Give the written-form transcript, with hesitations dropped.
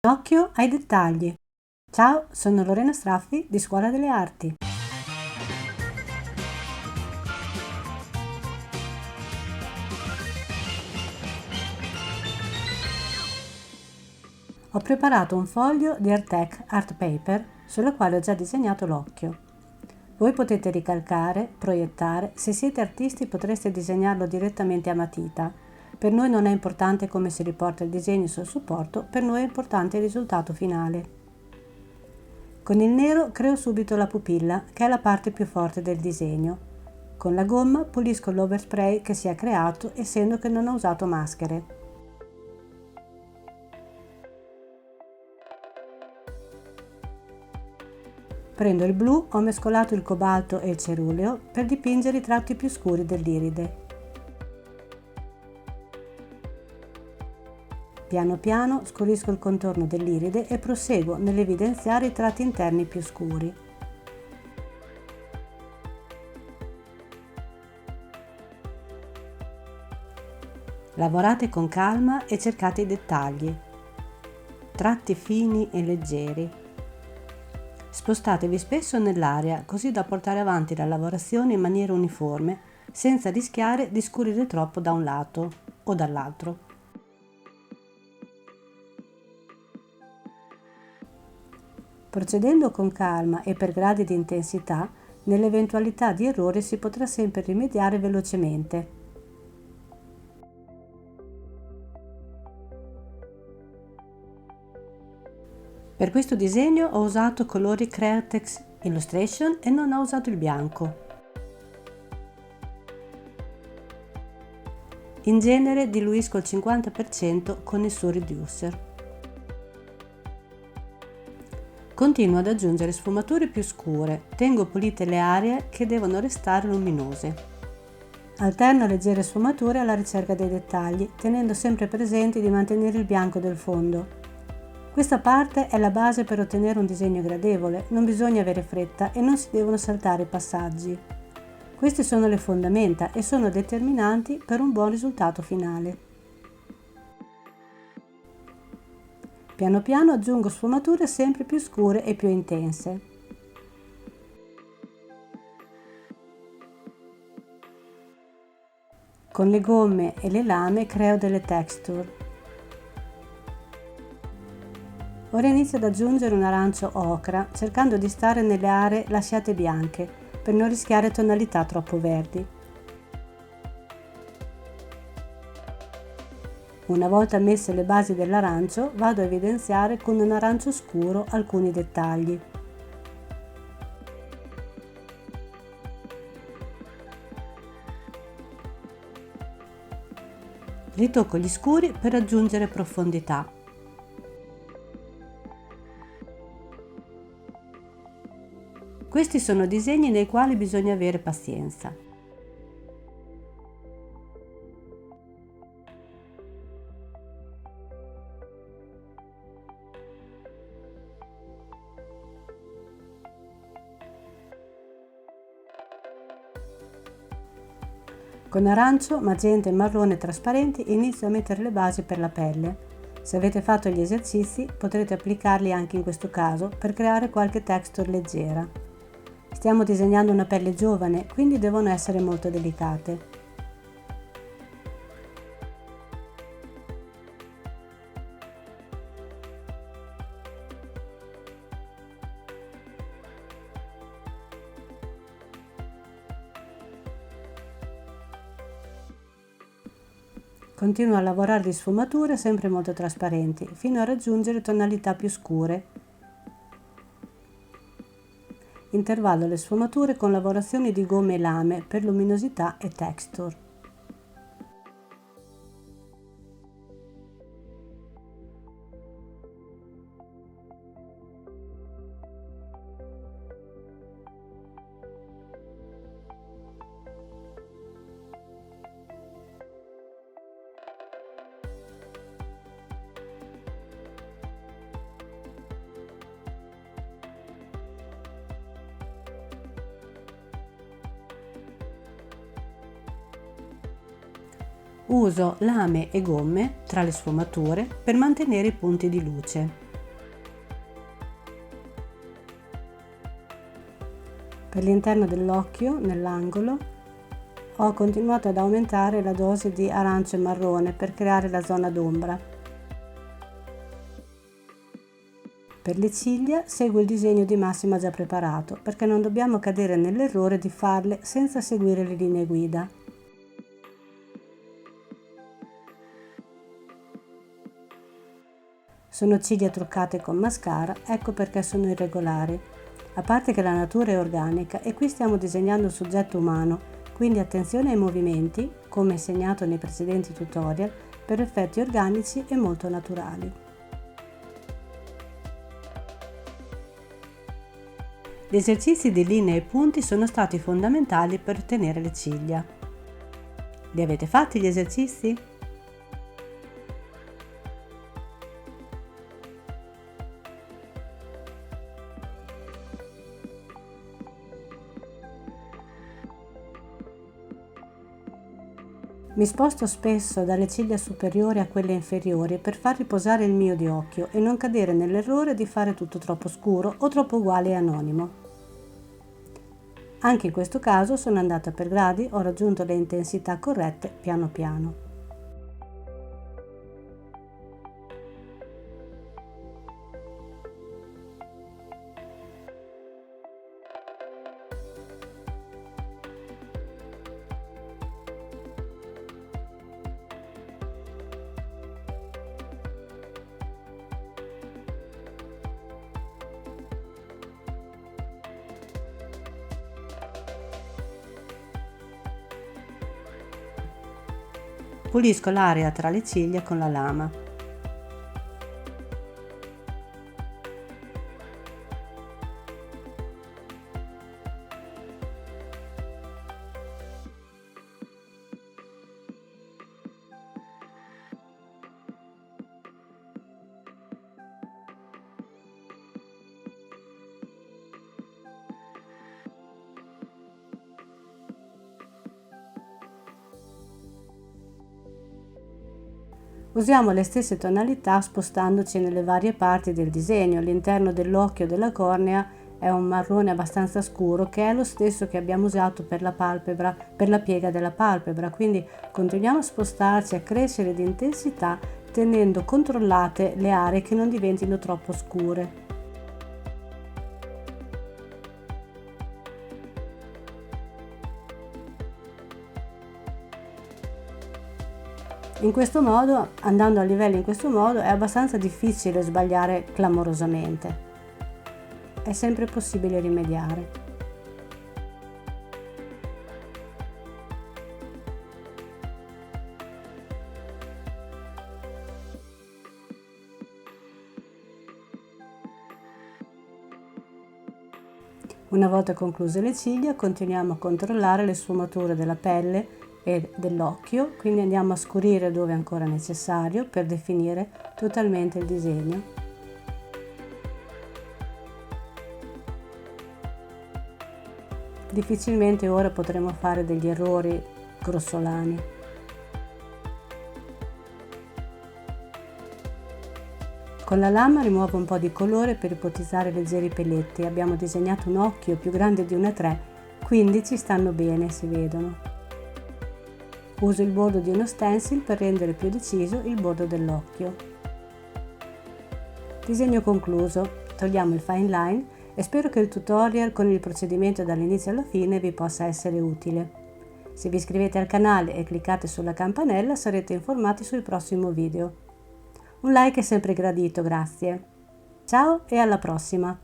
Occhio ai dettagli. Ciao, sono Lorena Straffi di Scuola delle Arti. Ho preparato un foglio di Artec Art Paper sulla quale ho già disegnato l'occhio. Voi potete ricalcare, proiettare, se siete artisti potreste disegnarlo direttamente a matita. Per noi non è importante come si riporta il disegno sul supporto, per noi è importante il risultato finale. Con il nero creo subito la pupilla, che è la parte più forte del disegno. Con la gomma pulisco l'overspray che si è creato, essendo che non ho usato maschere. Prendo il blu, ho mescolato il cobalto e il ceruleo per dipingere i tratti più scuri dell'iride. Piano piano scurisco il contorno dell'iride e proseguo nell'evidenziare i tratti interni più scuri. Lavorate con calma e cercate i dettagli. Tratti fini e leggeri. Spostatevi spesso nell'area così da portare avanti la lavorazione in maniera uniforme senza rischiare di scurire troppo da un lato o dall'altro. Procedendo con calma e per gradi di intensità, nell'eventualità di errore si potrà sempre rimediare velocemente. Per questo disegno ho usato colori Createx Illustration e non ho usato il bianco. In genere diluisco il 50% con il suo reducer. Continuo ad aggiungere sfumature più scure, tengo pulite le aree che devono restare luminose. Alterno leggere sfumature alla ricerca dei dettagli, tenendo sempre presente di mantenere il bianco del fondo. Questa parte è la base per ottenere un disegno gradevole, non bisogna avere fretta e non si devono saltare i passaggi. Queste sono le fondamenta e sono determinanti per un buon risultato finale. Piano piano aggiungo sfumature sempre più scure e più intense. Con le gomme e le lame creo delle texture. Ora inizio ad aggiungere un arancio ocra, cercando di stare nelle aree lasciate bianche, per non rischiare tonalità troppo verdi. Una volta messe le basi dell'arancio, vado a evidenziare con un arancio scuro alcuni dettagli. Ritocco gli scuri per aggiungere profondità. Questi sono disegni nei quali bisogna avere pazienza. Con arancio, magenta e marrone trasparenti inizio a mettere le basi per la pelle. Se avete fatto gli esercizi potrete applicarli anche in questo caso per creare qualche texture leggera. Stiamo disegnando una pelle giovane, quindi devono essere molto delicate. Continuo a lavorare di sfumature sempre molto trasparenti, fino a raggiungere tonalità più scure. Intervallo le sfumature con lavorazioni di gomme e lame per luminosità e texture. Uso lame e gomme tra le sfumature per mantenere i punti di luce. Per l'interno dell'occhio, nell'angolo, ho continuato ad aumentare la dose di arancio e marrone per creare la zona d'ombra. Per le ciglia seguo il disegno di massima già preparato, perché non dobbiamo cadere nell'errore di farle senza seguire le linee guida. Sono ciglia truccate con mascara, ecco perché sono irregolari. A parte che la natura è organica e qui stiamo disegnando un soggetto umano, quindi attenzione ai movimenti, come insegnato nei precedenti tutorial, per effetti organici e molto naturali. Gli esercizi di linee e punti sono stati fondamentali per ottenere le ciglia. Li avete fatti gli esercizi? Mi sposto spesso dalle ciglia superiori a quelle inferiori per far riposare il mio di occhio e non cadere nell'errore di fare tutto troppo scuro o troppo uguale e anonimo. Anche in questo caso sono andata per gradi, ho raggiunto le intensità corrette piano piano. Pulisco l'area tra le ciglia con la lama. Usiamo le stesse tonalità spostandoci nelle varie parti del disegno. All'interno dell'occhio della cornea è un marrone abbastanza scuro che è lo stesso che abbiamo usato per la palpebra, per la piega della palpebra, quindi continuiamo a spostarci, a crescere di intensità tenendo controllate le aree che non diventino troppo scure. In questo modo, andando a livello in questo modo, è abbastanza difficile sbagliare clamorosamente. È sempre possibile rimediare. Una volta concluse le ciglia, continuiamo a controllare le sfumature della pelle e dell'occhio, quindi andiamo a scurire dove è ancora necessario per definire totalmente il disegno. Difficilmente ora potremo fare degli errori grossolani. Con la lama rimuovo un po' di colore per ipotizzare leggeri peletti. Abbiamo disegnato un occhio più grande di 1,3, quindi ci stanno bene, si vedono. Uso il bordo di uno stencil per rendere più deciso il bordo dell'occhio. Disegno concluso. Togliamo il fine line e spero che il tutorial con il procedimento dall'inizio alla fine vi possa essere utile. Se vi iscrivete al canale e cliccate sulla campanella sarete informati sul prossimo video. Un like è sempre gradito, grazie. Ciao e alla prossima!